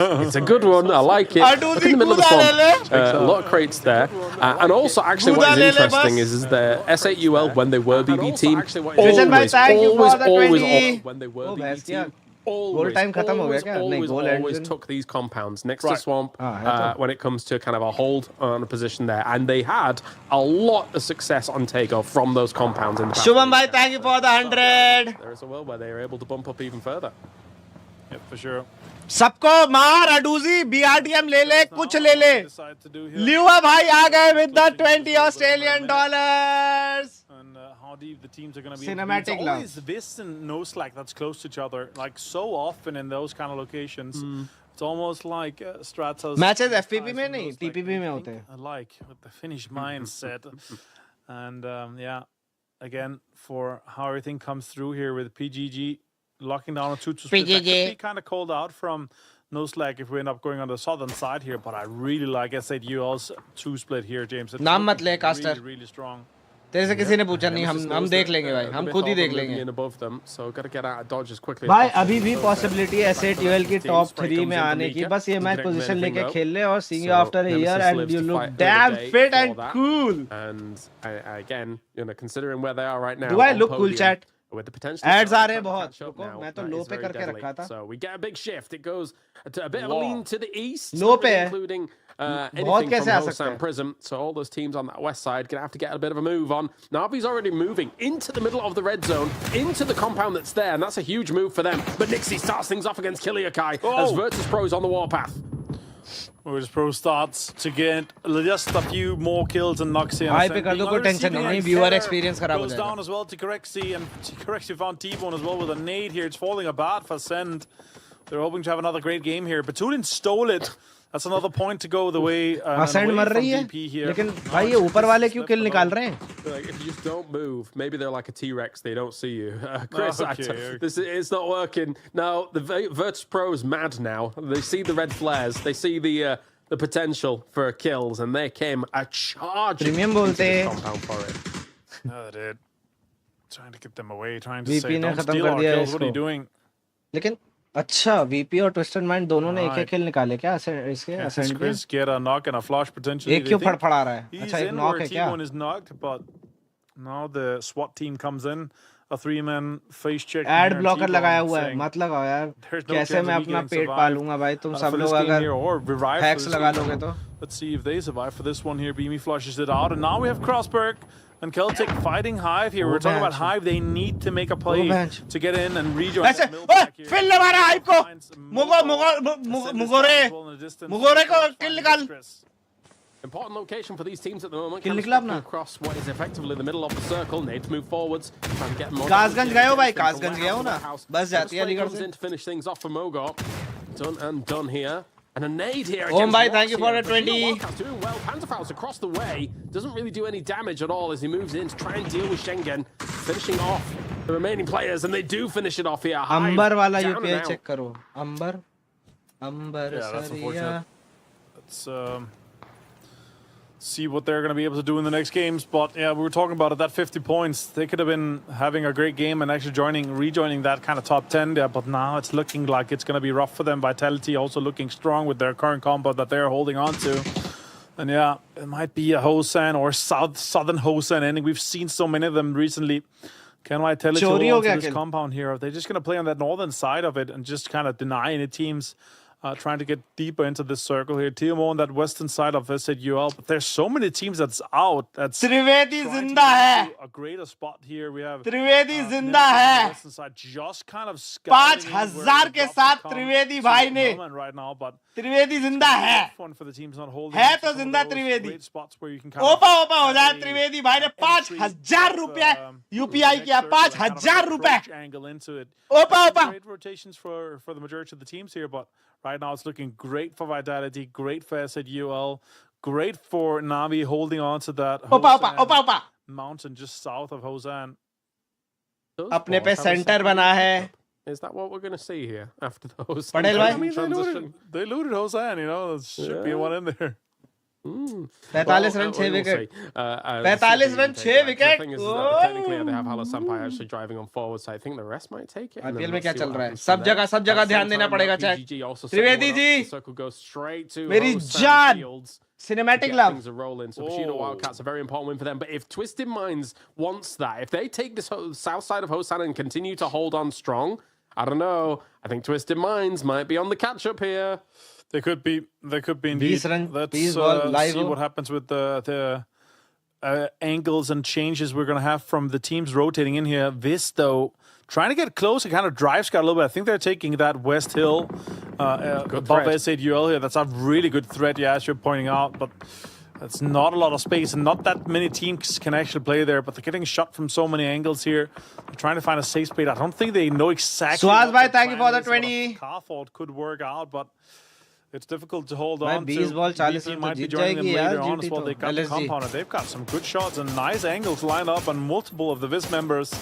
It's a good one. I like it. Look in the middle of the swamp. A lot of crates there. And also, actually, what is interesting is the S8UL, when they were BB team, always when they were BB team, always took these compounds next to swamp when it comes to kind of a hold on a position there. And they had a lot of success on takeoff from those compounds in the past. Shubham bhai, thank you for the 100. There is a world where they are able to bump up even further. Yep, for sure. सबको मार अडूजी BRDM ले ले कुछ ले ले लिवा भाई आ गए with the 20 Australian dollars. And how deep the teams are going to be. Cinematic it's always this and no slack that's close to each other, like so often in those kind of locations. It's almost like Stratos matches FPP में नहीं TPP में होते हैं. Like with the Finnish mindset. And yeah, again for how everything comes through here with PGG locking down a 2-2 split. That could be kind of called out from no slack if we end up going on the southern side here, but I really like S8UL's 2 split here, James. It's नाम मत ले caster. Really strong. तेरे से किसी ने पूछा नहीं, हम देख लेंगे भाई, हम खुद ही देख लेंगे. भाई अभी भी पॉसिबिलिटी है S8UL की टॉप 3 में आने की, बस ये मैच पोजीशन लेके खेल ले और seeing you after a year and you look damn fit and cool. And again, you know, considering where they are right now, do I look cool, chat? With the potential ads आ रहे हैं बहुत. रुको, मैं तो लो पे करके रखा था. So we get a big shift. It goes to a bit of a lean to the east, लो पे है. Including anything from Hosam Prism. So all those teams on that west side gonna have to get a bit of a move on. Navi's already moving into the middle of the red zone, into the compound that's there, and that's a huge move for them. But Nixie starts things off against Kiliakai as Virtus Pro's on the warpath. Virtus Pro starts to get just a few more kills and knocks in. High पे कर दो, कोई tension नहीं, viewer experience खराब हो जाएगा. Goes down as well to Corexi, and Corexi found T-Bone as well with a nade here. It's falling apart for Send. They're hoping to have another great game here. Batulin stole it. That's another point to go the way Send मर रही है. लेकिन भाई ये ऊपर वाले क्यों kill निकाल रहे हैं? Like, if you just don't move, maybe they're like a T-Rex. They don't see you. Chris, this it's not working. Now the Virtus Pro is mad now. They see the red flares. They see the potential for kills, and they came a charge. Premium बोलते हैं. Compound for it. No, they did. Trying to get them away. Trying to say, don't steal our kills. What are you doing? लेकिन अच्छा VP और Twisted Mind दोनों ने एक-एक किल निकाले क्या इसके Ascent पे? Get a knock and a flash potentially. एक क्यों फड़फड़ा रहा है? अच्छा एक knock है क्या? T1 is knocked, but now the SWAT team comes in. A 3-man face check. Ad blocker लगाया हुआ है, मत लगाओ यार. कैसे मैं अपना पेट पालूंगा भाई? तुम सब लोग अगर hacks लगा लोगे तो. Let's see if they survive for this one here. Beamy flushes it out, and now we have Crossberg and Celtic fighting Hive here. We're talking about Hive. They need to make a play to get in and rejoin. फिर लगा Hive को. मुगोरे को kill निकाल. Important location for these teams at the moment. Across what is effectively the middle of the circle. Need to move forwards. Trying to get more. Kasganj गए हो भाई, कासगंज गए हो ना. बस जाती है लीगर से. To finish things off for Mogor. Done and done here. And a nade here. Om bhai, thank you for a 20. Doing well. Panzerfaust across the way. Doesn't really do any damage at all as he moves in to try and deal with Schengen. Finishing off the remaining players, and they do finish it off here. Amber वाला UPI check करो. Amber. Yeah, that's unfortunate. Let's see what they're going to be able to do in the next games. But yeah, we were talking about it, that 50 points. They could have been having a great game and actually rejoining that kind of top 10 there. But now it's looking like it's going to be rough for them. Vitality also looking strong with their current combo that they're holding on to. And yeah, it might be a Hosan or Southern Hosan ending. We've seen so many of them recently. Can Vitality hold on to this compound here? Are they just going to play on that northern side of it and just kind of deny any teams trying to get deeper into this circle here? TMO on that western side of S8UL, but there's so many teams that's out. That's Trivedi zinda hai. A greater spot here. We have Trivedi zinda hai. Western side just kind of 5,000 के साथ Trivedi भाई ने. Right now, but Trivedi zinda है. Fun for the teams not holding. है तो जिंदा Trivedi. Great spots where you can ओपा हो जाए Trivedi भाई ने 5,000 रुपए UPI किया 5,000 रुपए. Angle into it. Opa. Great rotations for the majority of the teams here, but right now it's looking great for Vitality, great for S8UL, great for Navi holding on to that Opa mountain just south of Hosan. अपने पे center बना है. Is that what we're going to see here after the Hosan transition? They looted Hosan, you know. There should be one in there. 45 run 6 wicket 45 run 6 wicket technically they have Hala Sampai actually driving on forward, so I think the rest might take it. IPL में क्या चल रहा है? सब जगह ध्यान देना पड़ेगा चैट. त्रिवेदी जी मेरी जान cinematic love. Things are rolling, so Bushido Wildcats a very important win for them. But if Twisted Minds wants that, if they take this south side of Hosanna and continue to hold on strong, I don't know. I think Twisted Minds might be on the catch-up here. They could be indeed. Let's see what happens with the angles and changes we're going to have from the teams rotating in here. This, though, trying to get close and kind of drive Scott a little bit. I think they're taking that West Hill above S8UL here. That's a really good threat, yeah, as you're pointing out. But that's not a lot of space, and not that many teams can actually play there. But they're getting shot from so many angles here. They're trying to find a safe spot. I don't think they know exactly. Suhas bhai, thank you for the 20. Carford could work out, but it's difficult to hold on to. Ball 40 might be joining them later on as well. They got the compound, and they've got some good shots and nice angles lined up on multiple of the Viz members.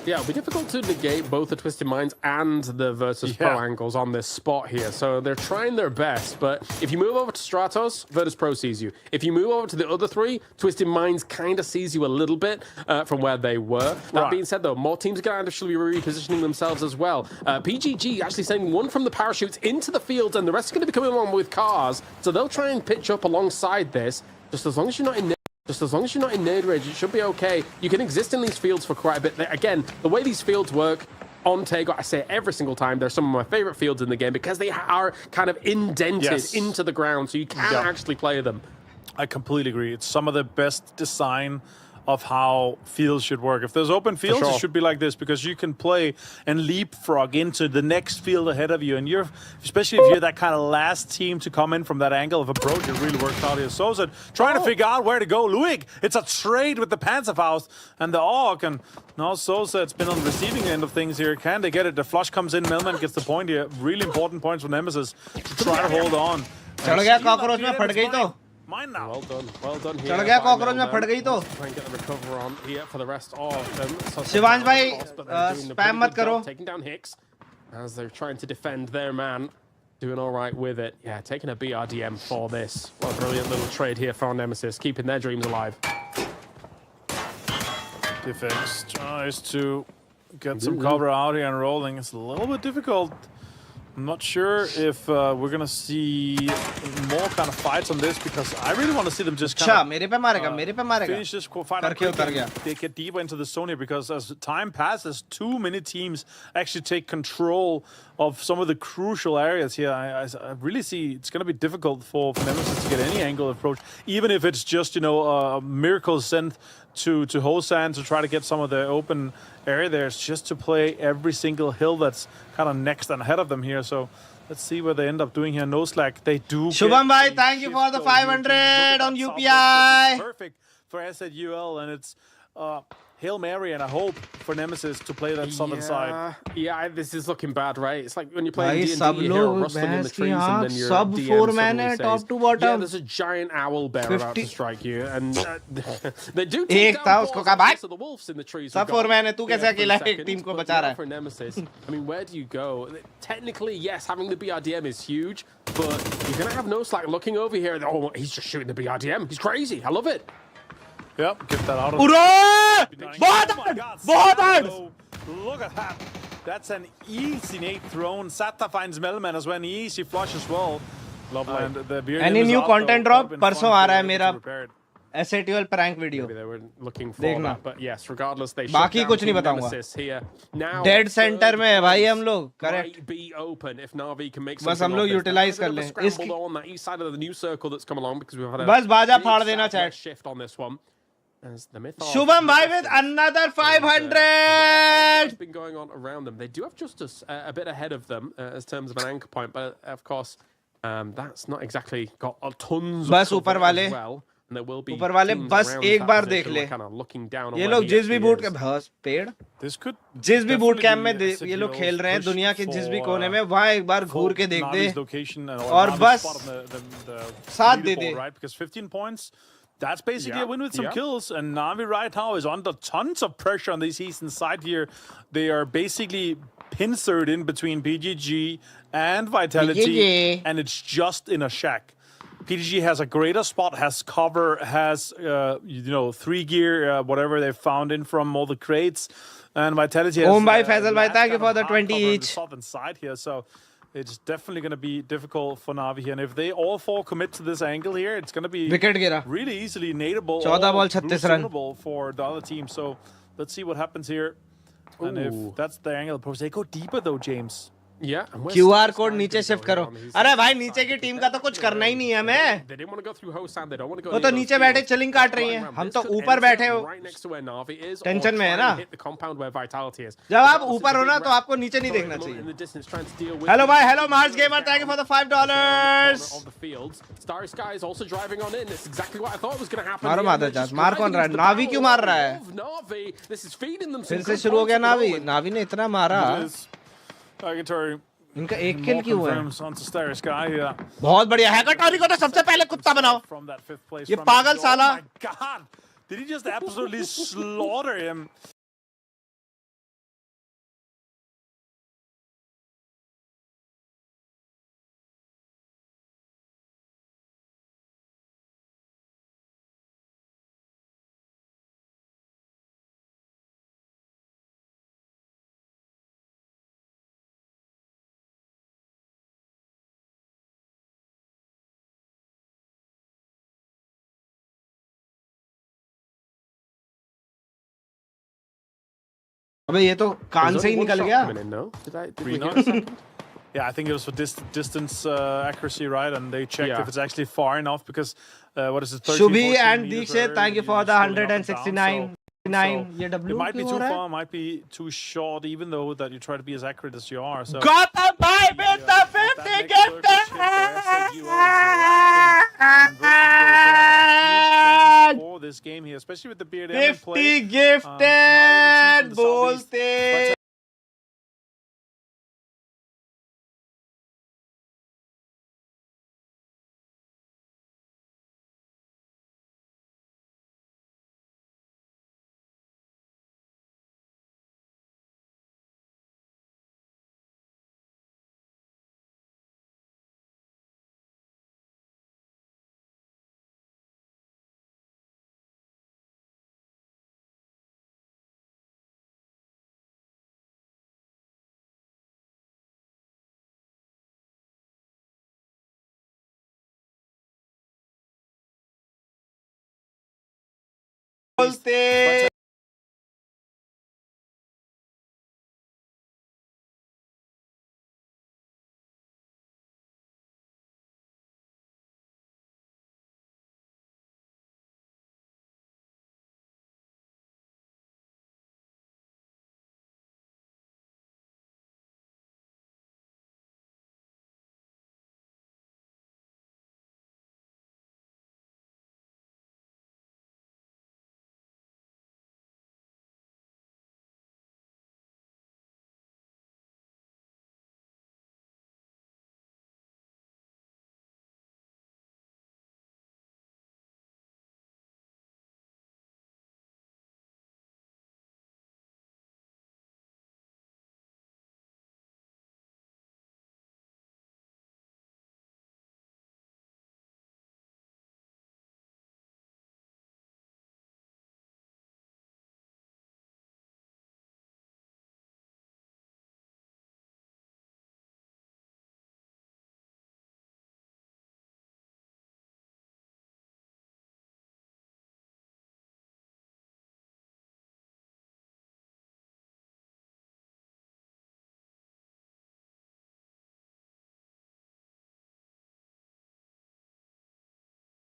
Yeah, it'll be difficult to negate both the Twisted Minds and the Virtus Pro angles on this spot here. So they're trying their best, but if you move over to Stratos, Virtus Pro sees you. If you move over to the other three, Twisted Minds kind of sees you a little bit from where they were. That being said, though, more teams are going to actually be repositioning themselves as well. PGG actually sending one from the parachutes into the fields, and the rest are going to be coming along with cars. So they'll try and pitch up alongside this, just as long as you're not in Just as long as you're not in nade range, it should be okay. You can exist in these fields for quite a bit. Again, the way these fields work on Tego, I say it every single time, they're some of my favorite fields in the game because they are kind of indented into the ground, so you can actually play them. I completely agree. It's some of the best design of how fields should work. If there's open fields, it should be like this, because you can play and leapfrog into the next field ahead of you. And especially if you're that kind of last team to come in from that angle of approach, it really works out here. Sosa trying to figure out where to go. Luig, it's a trade with the Panzerfaust and the AUG. And now Sosa, it's been on the receiving end of things here. Can they get it? The flush comes in. Melman gets the point here. Really important points for Nemesis to try to hold on. Mine now. Well done here. चढ़ गया cockroach में फट गई तो. Try and get the recover on here for the rest of them. Shivansh भाई spam मत करो. Taking down Hicks as they're trying to defend their man. Doing all right with it. Yeah, taking a BRDM for this. What a brilliant little trade here for Nemesis, keeping their dreams alive. Defense tries to get some cover out here and rolling. It's a little bit difficult. I'm not sure if we're going to see more kind of fights on this, because I really want to see them just kind of finish this fight and they get deeper into the zone here, because as time passes, too many teams actually take control of some of the crucial areas here. I really see it's going to be difficult for Nemesis to get any angle of approach, even if it's just, you know, a miracle sent to Hosan to try to get some of the open area there. It's just to play every single hill that's kind of next and ahead of them here. So let's see what they end up doing here. No slack. They do. Shubham bhai, thank you for the 500 on UPI. Perfect for SZUL, and it's Hail Mary and a hope for Nemesis to play that southern side. Yeah, this is looking bad, right? It's like when you're playing D&D, you hear a rustling in the trees and then your DM suddenly says, yeah, there's a giant owl bear about to strike you. And they do take down so the wolves in the trees. Sub 4-man है, तू कैसे अकेला एक team को बचा रहा है? For Nemesis, I mean, where do you go? Technically, yes, having the BRDM is huge, but you're going to have no slack looking over here. Oh, he's just shooting the BRDM. He's crazy. I love it. Yep, get that out of Look at that. That's an easy nade thrown. Sata finds Melman as well, an easy flush as well. Lovely. Any new content drop? परसों आ रहा है मेरा SATL prank video. Maybe they were looking for that, but yes, regardless, they बाकी कुछ नहीं बताऊंगा. Dead center में है भाई हम लोग. Correct. Be open if Na'Vi can make बस हम लोग utilize कर लें. Scramble on that east side of the new circle that's come along, because we've had a बस बाजा फाड़ देना chat. Shift on this one. Shubham bhai with another 500. Been going on around them. They do have Justice a bit ahead of them as terms of an anchor point, but of course that's not exactly got tons of बस ऊपर वाले as well. And there will be ऊपर वाले बस एक बार देख ले. ये लोग जिस भी बूट के बस पेड़ जिस भी बूट कैंप में ये लोग खेल रहे हैं दुनिया के जिस भी कोने में, वहाँ एक बार घूर के देख दे और बस साथ दे दे. Because 15 points. That's basically a win with some kills, and Na'Vi right now is under tons of pressure on this eastern side here. They are basically pincered in between PGG and Vitality, and it's just in a shack. PTG has a greater spot, has cover, has 3 gear, whatever they found in from all the crates, and Vitality has. Bhai Faisal bhai, thank you for the 20 each. The southern side here, so it's definitely going to be difficult for Na'Vi here. And if they all 4 commit to this angle here, it's going to be really easily nadeable, 14 ball 36 run for the other team. So let's see what happens here. And if that's the angle, they go deeper though, James. Yeah, QR code नीचे shift करो. अरे भाई नीचे की team का तो कुछ करना ही नहीं है हमें. वो तो नीचे बैठे चिलिंग काट रही हैं. हम तो ऊपर बैठे हो. टेंशन में है ना. जब आप ऊपर हो ना तो आपको नीचे नहीं देखना चाहिए. हेलो भाई, hello Mars gamer, thank you for the $5. मारो मादर जात. मार कौन रहा है? नावी क्यों मार रहा है? फिर से शुरू हो गया नावी. नावी ने इतना मारा. इनका 1 किल क्यों है? बहुत बढ़िया. हैकटॉरी को तो सबसे पहले कुत्ता बनाओ. ये पागल साला. Did he just absolutely slaughter him? अबे ये तो कान से ही निकल गया. Yeah, I think it was for distance accuracy, right? And they checked if it's actually far enough because what is it? Shubhi and Dikshit, thank you for the 169. It might be too far, might be too short, even though that you try to be as accurate as you are. So got a bye with the 50 gifted. For this game here, especially with the beard 50 gifted. बोलते.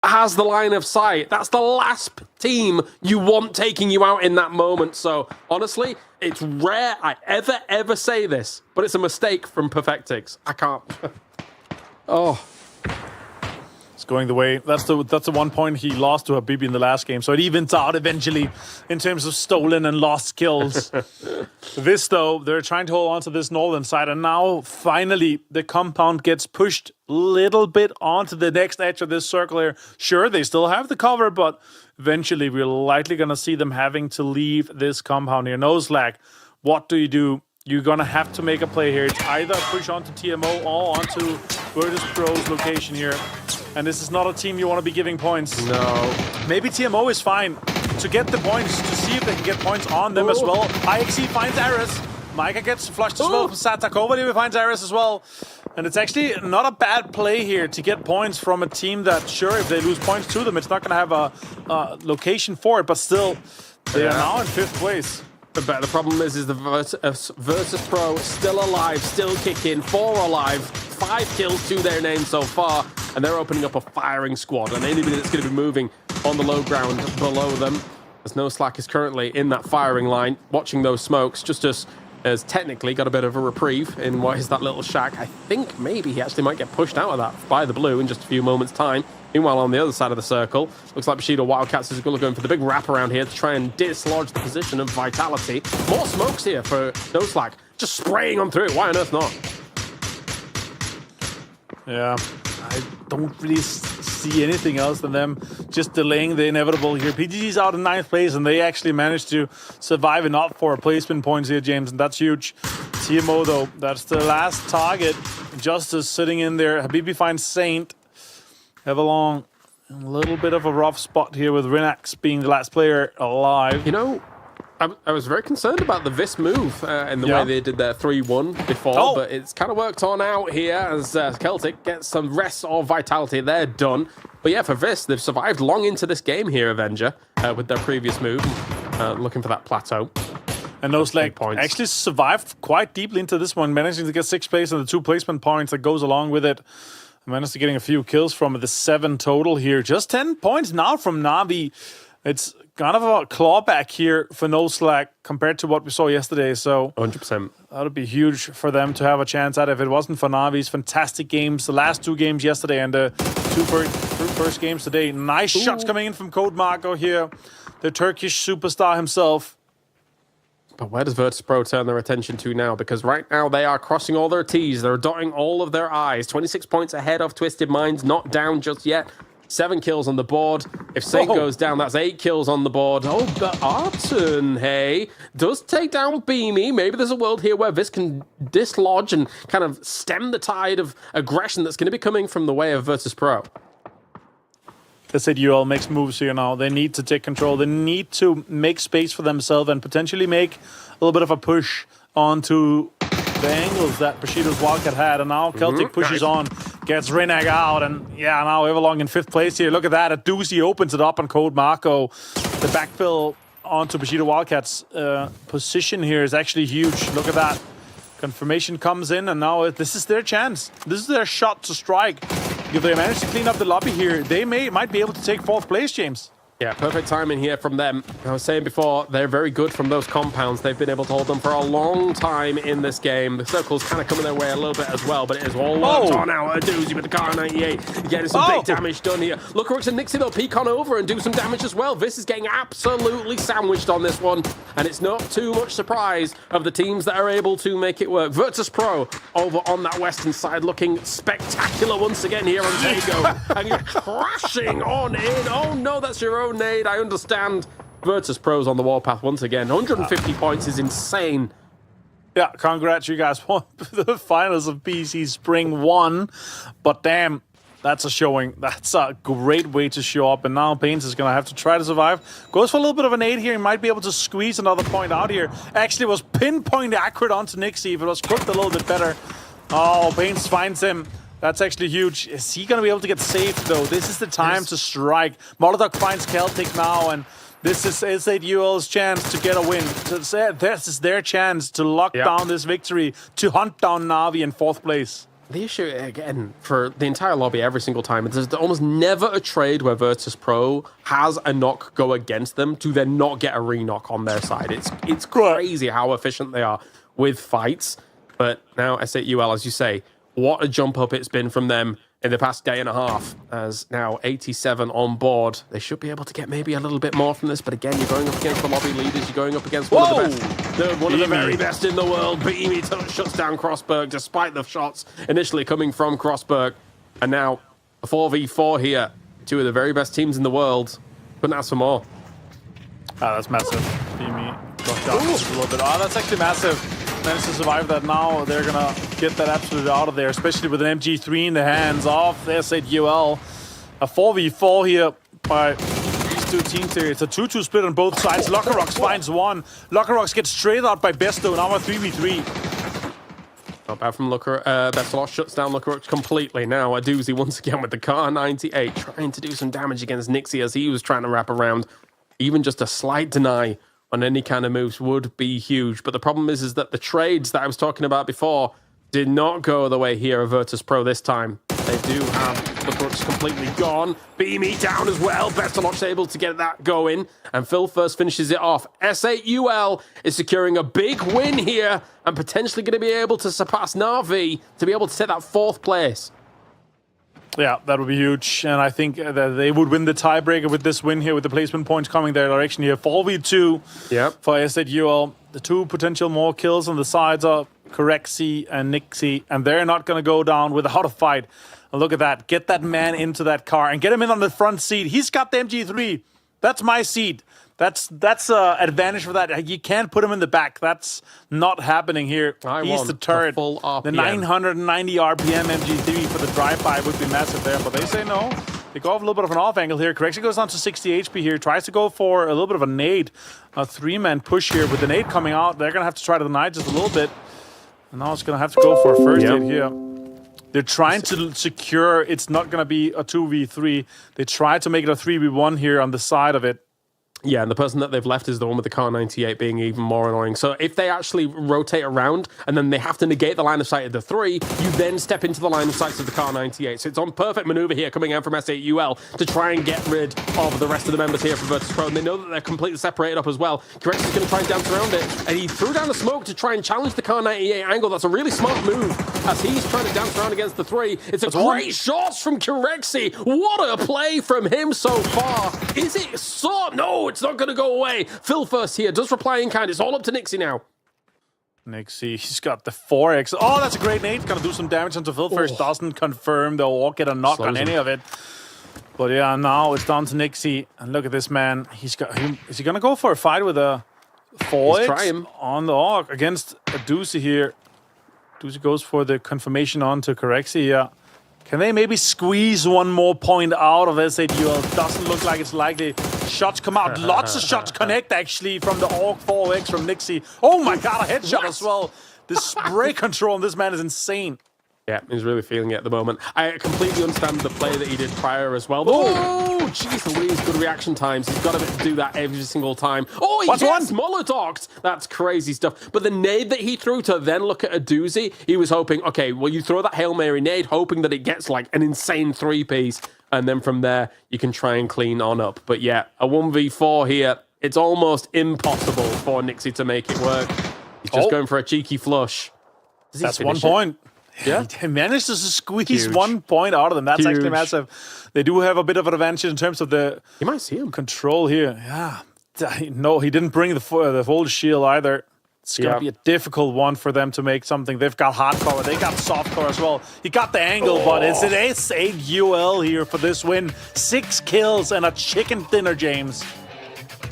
Has the line of sight. That's the last team you want taking you out in that moment. So honestly, it's rare I ever say this, but it's a mistake from Perfectix. I can't. Oh. It's going the way. That's the 1 point he lost to Habibi in the last game. So it evens out eventually in terms of stolen and lost kills. This, though, they're trying to hold on to this northern side. And now, finally, the compound gets pushed a little bit onto the next edge of this circle here. Sure, they still have the cover, but eventually we're likely going to see them having to leave this compound here. Noselag, what do? You're going to have to make a play here. It's either push onto TMO or onto Virtus Pro's location here. And this is not a team you want to be giving points. No. Maybe TMO is fine to get the points, to see if they can get points on them as well. IXC finds Ares. Micah gets flushed as well from Satakova finds Ares as well. And it's actually not a bad play here to get points from a team that, sure, if they lose points to them, it's not going to have a location for it, but still, they are now in 5th place. But the problem is the Virtus Pro still alive, still kicking, 4 alive, 5 kills to their name so far, and they're opening up a firing squad. And anybody that's going to be moving on the low ground below them, as No Slack is currently in that firing line, watching those smokes. Justus has technically got a bit of a reprieve in what is that little shack. I think maybe he actually might get pushed out of that by the blue in just a few moments' time. Meanwhile, on the other side of the circle, looks like Bushido Wildcats is going for the big wrap around here to try and dislodge the position of Vitality. More smokes here for No Slack, just spraying on through. Why on earth not? Yeah, I don't really see anything else than them just delaying the inevitable here. PGG's out in 9th place, and they actually managed to survive and opt for placement points here, James, and that's huge. TMO, though, that's the last target. Justice sitting in there. Habibi finds Saint. Everlong, a little bit of a rough spot here with Rinax being the last player alive. You know, I was very concerned about the Vis move and the way they did their 3-1 before, but it's kind of worked on out here as Celtic gets some rest of Vitality. They're done. But yeah, for Vis, they've survived long into this game here, Avenger, with their previous move, looking for that plateau. And No Slack actually survived quite deeply into this one, managing to get 6th place and the 2 placement points that goes along with it. Managed to getting a few kills from the 7 total here. Just 10 points now from Na'Vi. It's kind of a clawback here for No Slack compared to what we saw yesterday. So 100%. That would be huge for them to have a chance at if it wasn't for Na'Vi's fantastic games. The last 2 games yesterday and the 2 first games today. Nice shots coming in from Code Marco here. The Turkish superstar himself. But where does Virtus Pro turn their attention to now? Because right now they are crossing all their T's. They're dotting all of their I's. 26 points ahead of Twisted Minds. Not down just yet. 7 kills on the board. If Saint goes down, that's 8 kills on the board. Oh, but Arton, hey, does take down Beamy. Maybe there's a world here where Vis can dislodge and kind of stem the tide of aggression that's going to be coming from the way of Virtus Pro. SAUL makes moves here now. They need to take control. They need to make space for themselves and potentially make a little bit of a push onto the angles that Bushido's Wildcat had. And now Celtic pushes on, gets Renag out, and yeah, now Everlong in 5th place here. Look at that. A doozy opens it up on Code Marco. The backfill onto Bushido Wildcat's position here is actually huge. Look at that. Confirmation comes in, and now this is their chance. This is their shot to strike. If they manage to clean up the lobby here, they might be able to take 4th place, James. Yeah, perfect timing here from them. I was saying before, they're very good from those compounds. They've been able to hold them for a long time in this game. The circle's kind of coming their way a little bit as well, but it is all worked on now. A doozy with the Car 98, getting some big damage done here. Lookrooks and Nixie, they'll peek on over and do some damage as well. This is getting absolutely sandwiched on this one, and it's not too much surprise of the teams that are able to make it work. Virtus Pro over on that western side looking spectacular once again here on Tago, and you're crashing on in. Oh no, that's your own nade. I understand. Virtus Pro's on the warpath once again. 150 points is insane. Yeah, congrats, you guys won the finals of PC Spring 1. But damn, that's a showing. That's a great way to show up. And now Pains is going to have to try to survive. Goes for a little bit of a nade here. He might be able to squeeze another point out here. Actually was pinpoint accurate onto Nixie. If it was cooked a little bit better. Oh, Pains finds him. That's actually huge. Is he going to be able to get saved, though? This is the time to strike. Molotov finds Celtic now, and this is SAUL's chance to get a win. This is their chance to lock down this victory, to hunt down Na'Vi in 4th place. The issue, again, for the entire lobby every single time, there's almost never a trade where Virtus Pro has a knock go against them to then not get a re-knock on their side. It's crazy how efficient they are with fights. But now SAUL, as you say, what a jump up it's been from them in the past day and a half, as now 87 on board. They should be able to get maybe a little bit more from this, but again, you're going up against the lobby leaders, you're going up against one of the best, one of the very best in the world. Beamy shuts down Crossberg, despite the shots initially coming from Crossberg. And now a 4v4 here. 2 of the very best teams in the world. Couldn't ask for more. Ah, that's massive. Beamy got down just a little bit. Oh, that's actually massive. Managed to survive that now. They're going to get that absolutely out of there, especially with an MG3 in the hands of SAUL. a 4v4 here by these two teams here. It's a 2-2 split on both sides. Lockerox finds one. Lockerox gets straight out by Besto. Now a 3v3. Not bad from Besto shuts down Lockerox completely. Now a doozy once again with the Car 98 trying to do some damage against Nixie as he was trying to wrap around. Even just a slight deny on any kind of moves would be huge. But the problem is that the trades that I was talking about before did not go the way here of Virtus Pro this time. They do have the Brooks completely gone. Beamy down as well. Bestalock's able to get that going. And Phil first finishes it off. S8UL is securing a big win here and potentially going to be able to surpass Na'Vi to be able to take that 4th place. Yeah, that would be huge. And I think that they would win the tiebreaker with this win here with the placement points coming their direction here. 4v2 for S8UL. The 2 potential more kills on the sides are Corexi and Nixie, and they're not going to go down without a fight. And look at that. Get that man into that car and get him in on the front seat. He's got the MG3. That's my seat. That's advantage for that. You can't put him in the back. That's not happening here. He's the turret. The 990 RPM MG3 for the drive-by would be massive there, but they say no. They go off a little bit of an off angle here. Corexi goes down to 60 HP here. Tries to go for a little bit of a nade. A 3-man push here with the nade coming out. They're going to have to try to deny just a little bit. And now it's going to have to go for a first hit here. They're trying to secure it's not going to be a 2v3. They try to make it a 3v1 here on the side of it. Yeah, and the person that they've left is the one with the Car 98 being even more annoying. So if they actually rotate around and then they have to negate the line of sight of the 3, you then step into the line of sight of the Car 98. So it's on perfect maneuver here coming out from S8UL to try and get rid of the rest of the members here for Virtus Pro. And they know that they're completely separated up as well. Corexi is going to try and dance around it. And he threw down the smoke to try and challenge the Car 98 angle. That's a really smart move as he's trying to dance around against the 3. It's a great shot from Corexi. What a play from him so far. Is it so? No, it's not going to go away. Phil first here does reply in kind. It's all up to Nixie now. Nixie, he's got the 4x. Oh, that's a great nade. Gonna do some damage onto Phil first. Doesn't confirm. They'll walk get a knock on any of it. But yeah, now it's down to Nixie. And look at this man. He's got him. Is he gonna go for a fight with a 4x on the AUG against a Doozy here? Doozy goes for the confirmation on to Corexi. Yeah. Can they maybe squeeze one more point out of S8UL? Doesn't look like it's likely. Shots come out. Lots of shots connect, actually, from the AUG 4X from Nixie. Oh my god, a headshot as well. The spray control on this man is insane. Yeah, he's really feeling it at the moment. I completely understand the play that he did prior as well. Oh, jeez Louise, good reaction times. He's got to do that every single time. Oh, he gets Molotovs. That's crazy stuff. But the nade that he threw to then look at a Doozy, he was hoping, okay, well, you throw that Hail Mary nade, hoping that it gets like an insane 3-piece. And then from there, you can try and clean on up. But yeah, a 1v4 here, it's almost impossible for Nixie to make it work. He's just going for a cheeky flush. That's 1 point. Yeah, he managed to squeeze 1 point out of them. That's actually massive. They do have a bit of an advantage in terms of the you might see him control here. Yeah, no, he didn't bring the full shield either. It's gonna be a difficult one for them to make something. They've got hardcore, they got softcore as well. He got the angle, but it's an S8UL here for this win. 6 kills and a chicken dinner, James.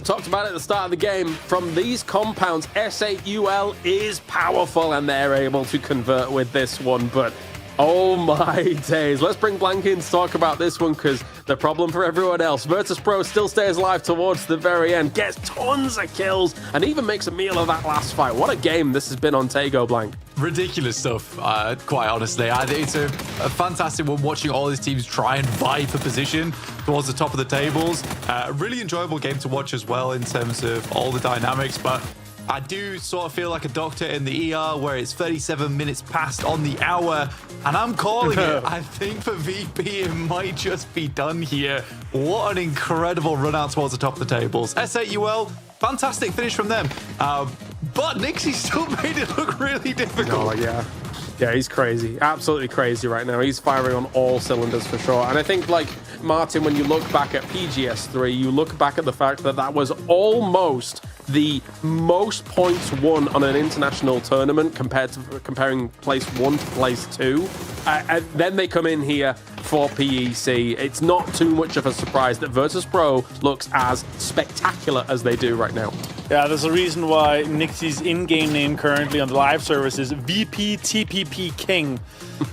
Talked about it at the start of the game. From these compounds, S8UL is powerful and they're able to convert with this one. But oh my days. Let's bring Blank in to talk about this one because the problem for everyone else. Virtus Pro still stays alive towards the very end, gets tons of kills and even makes a meal of that last fight. What a game this has been on Tego, Blank. Ridiculous stuff, quite honestly. I think it's a fantastic one watching all these teams try and vie for position towards the top of the tables. Really enjoyable game to watch as well in terms of all the dynamics, but I do sort of feel like a doctor in the ER where it's 37 minutes past on the hour, and I'm calling it. I think for VP, it might just be done here. What an incredible run out towards the top of the tables. S8UL, fantastic finish from them. But Nixie still made it look really difficult. Oh, yeah. Yeah, he's crazy. Absolutely crazy right now. He's firing on all cylinders for sure. And I think, like, Martin, when you look back at PGS3, you look back at the fact that that was almost the most points won on an international tournament comparing place 1 to place 2. And then they come in here for PEC. It's not too much of a surprise that Virtus Pro looks as spectacular as they do right now. Yeah, there's a reason why Nixie's in-game name currently on the live service is VP TPP King.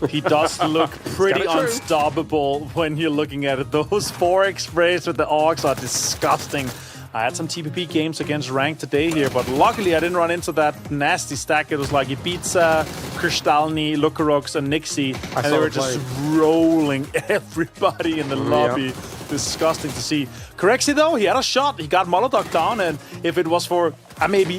He does look pretty unstoppable when you're looking at it. Those 4x sprays with the AUX are disgusting. I had some TPP games against Rank today here, but luckily I didn't run into that nasty stack. It was like Ibiza, Kristalny, Lukarox, and Nixie, and they were just rolling everybody in the lobby. Disgusting to see. Correxy though, he had a shot. He got Molotov down, and if it was for maybe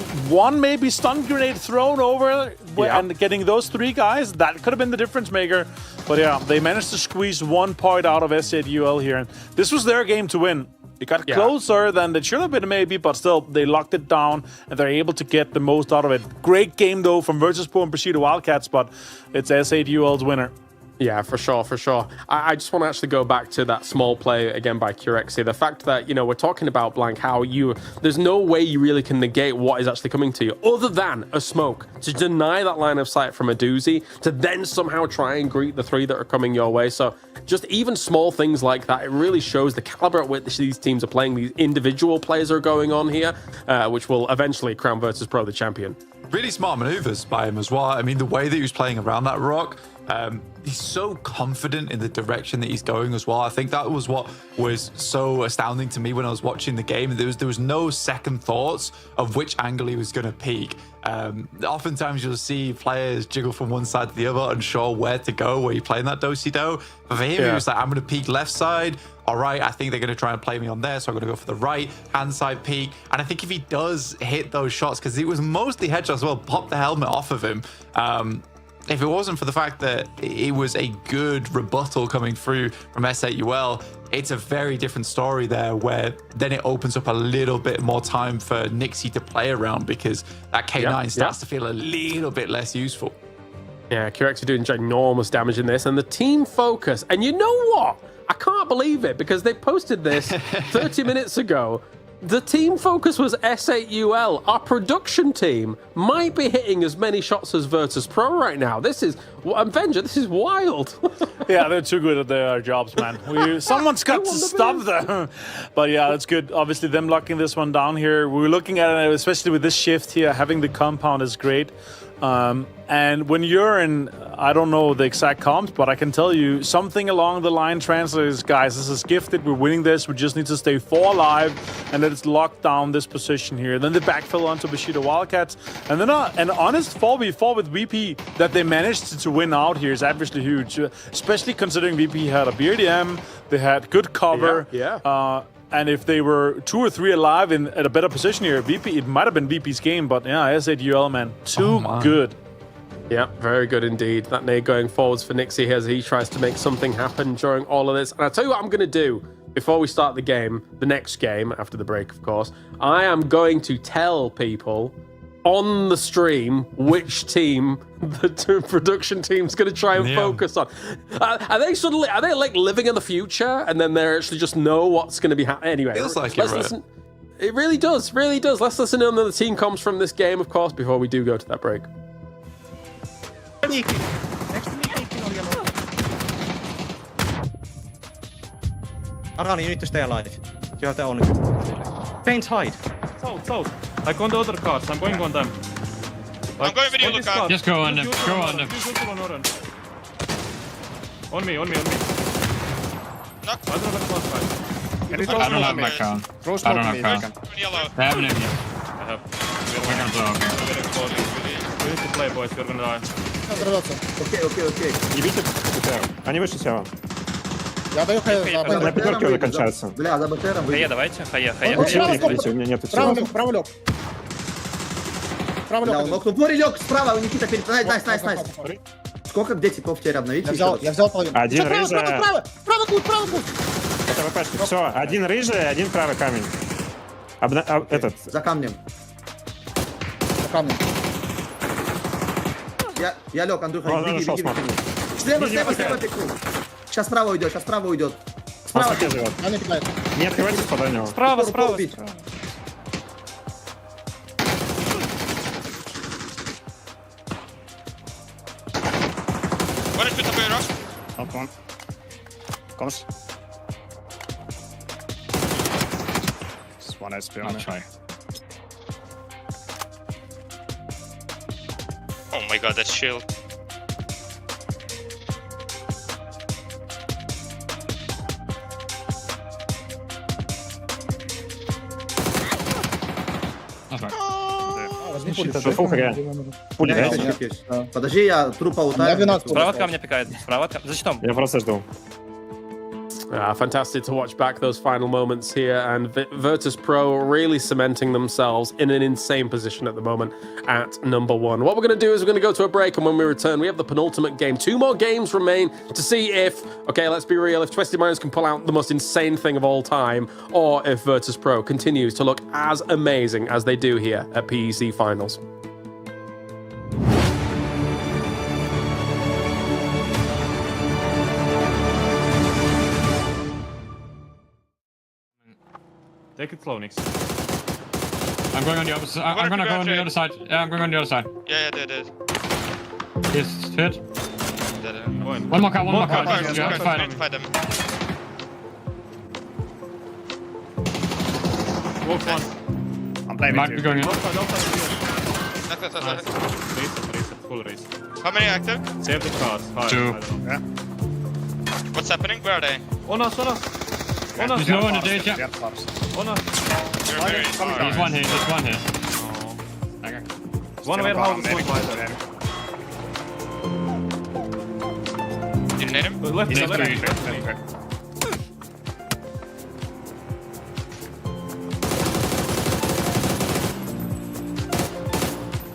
stun grenade thrown over and getting those 3 guys, that could have been the difference maker. But yeah, they managed to squeeze 1 point out of S8UL here, and this was their game to win. It got closer than it should have been maybe, but still, they locked it down, and they're able to get the most out of it. Great game, though, from Virtus.pro and Bushido Wildcats, but it's S8UL's winner. Yeah, for sure, for sure. I just want to actually go back to that small play again by Curexy. The fact that, you know, we're talking about, Blank, how there's no way you really can negate what is actually coming to you other than a smoke. To deny that line of sight from a doozy, to then somehow try and greet the 3 that are coming your way. So just even small things like that, it really shows the caliber at which these teams are playing. These individual plays are going on here, which will eventually crown Virtus.pro the champion. Really smart maneuvers by him as well. I mean, the way that he was playing around that rock, he's so confident in the direction that he's going as well. I think that was what was so astounding to me when I was watching the game. There was no second thoughts of which angle he was going to peek. Oftentimes you'll see players jiggle from one side to the other, unsure where to go, where you're playing that do-si-do. But for him, he was like, I'm going to peek left side. All right, I think they're going to try and play me on there, so I'm going to go for the right hand side peek. And I think if he does hit those shots, because it was mostly headshots as well, pop the helmet off of him. If it wasn't for the fact that it was a good rebuttal coming through from S8UL, it's a very different story there, where then it opens up a little bit more time for Nixie to play around, because that K9 starts to feel a little bit less useful. Yeah, Curexy doing ginormous damage in this, and the team focus. And you know what? I can't believe it, because they posted this 30 minutes ago. The team focus was S8UL. Our production team might be hitting as many shots as Virtus.pro right now. This is, Avenger, this is wild. Yeah, they're too good at their jobs, man. Someone's got to stop them. But yeah, that's good. Obviously, them locking this one down here. We're looking at it, especially with this shift here, having the compound is great. And when you're in, I don't know the exact comps, but I can tell you something along the line translates, guys, this is gifted, we're winning this, we just need to stay 4 alive, and then it's locked down this position here. Then the backfill onto Bushido Wildcats, and then an honest 4v4 with VP that they managed to win out here is obviously huge, especially considering VP had a BRDM, they had good cover. And if they were 2 or 3 alive at a better position here, VP, it might have been VP's game, but yeah, S8UL, man, too good. Yeah, very good indeed. That nade going forwards for Nixie here as he tries to make something happen during all of this. And I'll tell you what I'm going to do before we start the game, the next game, after the break, of course. I am going to tell people on the stream which team the production team's going to try and focus on. Are they like living in the future, and then they actually just know what's going to be happening? Anyway, feels like let's listen. It really does, really does. Let's listen in on the team comms from this game, of course, before we do go to that break. Arani, you need to stay alive. You have the only. Faint hide. South. I go on the other cars. I'm going on them. I'm going with you, Luka. Just go on them. Go on them. On me. Knock. I don't have a flash fight. I don't have my crown. I don't have crown. Yellow. I have an enemy. I have. We're gonna blow, okay. We need to play, boys. We're gonna die. Окей. Не видите БТР? Они вышли села. Я даю На пятерке уже кончается. Бля, за БТРом выйдем. Хая, давайте. Хая. У меня нету всего. Право лег. Бля, он нокнул. Море лег справа, Никита, перед... Найс. Сколько, где типов теперь обновить? Я взял половину. Один рыжий. Право кут. Это ВПшка. Все, один рыжий, один правый камень. Этот. За камнем. Я лег, Андрюха, беги. Слева пикнул. Сейчас справа уйдет. Справа живет. Не открывайтесь подо него. Справа. What is with the way, Ross? Up one. Comes. Just one SP on I'll try. my god, that shield. Фул хря. Пули Да, дайте. есть. Подожди, я трупа утаю. Справа от камня пикает. Справа от камня. За щитом. Я просто жду. Fantastic to watch back those final moments here, and Virtus Pro really cementing themselves in an insane position at the moment at number 1. What we're going to do is we're going to go to a break, and when we return, we have the penultimate game. 2 more games remain to see if, okay, let's be real, if Twisted Minds can pull out the most insane thing of all time, or if Virtus Pro continues to look as amazing as they do here at PEC Finals. Take it slow, Nix. I'm going on the opposite. I'm gonna go on the other side. Yeah, I'm going on the other side. Yeah, dead. He's hit. One more car. Fight them. Walk one. I'm playing Might be with going you. in. Nice. Race, full race. How many active? Save the cars. 5. 2. I don't know. What's happening? Where are they? On us. He's low on the data. Yeah, pops. On us. He's one here. Okay. One warehouse, one wider. Did you need him? Left, He's left. three.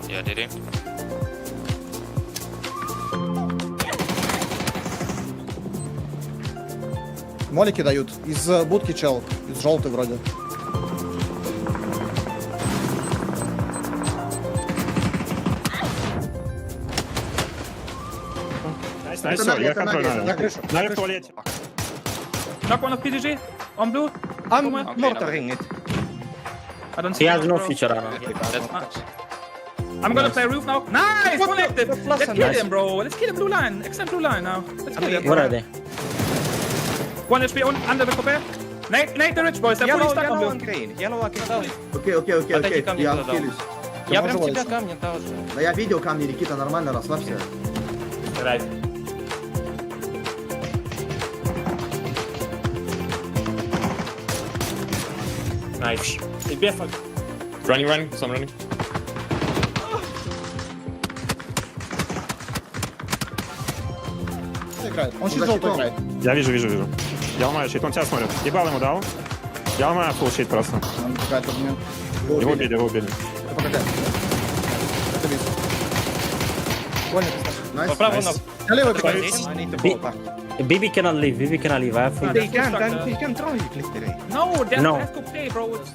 Yeah, did he? Молики дают. Из будки чел. Из желтой вроде. Nice, все, я контроль надо. На в туалете. Knock one of PDG. On blue. I'm mortaring it. I don't see. He has no feature. I'm gonna play roof now. Nice! Full active! Let's kill him, bro. Let's kill him blue line. Excellent blue line now. Let's kill him. Where are they? 1 HP on, under the copper. Nate the rich boys. They're fully stuck on blue. Yellow and green. Окей. Я отхилюсь. Я прям тебя камнем дал же. Да я видел камни, Никита, нормально, расслабься. Nice. Running. Some running. Играет. Он чуть желтой играет. Я вижу. Я ломаю щит, он тебя смотрит. Ебал ему дал. Я ломаю фулл щит просто. Он играет под меня. Его убили. Это пока. Это бит. Понял, Найс. Поправо на... на левый бегает. I need to fall back. BB cannot leave. BB cannot leave. I have full. They can try literally. No, that's No. that's okay, bro. It's...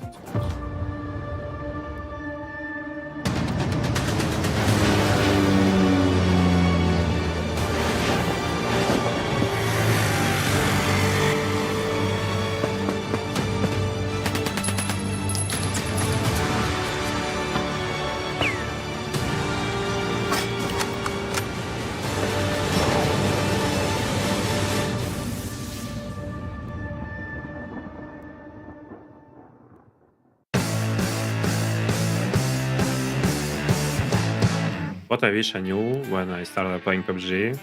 What I wish I knew when I started playing PUBG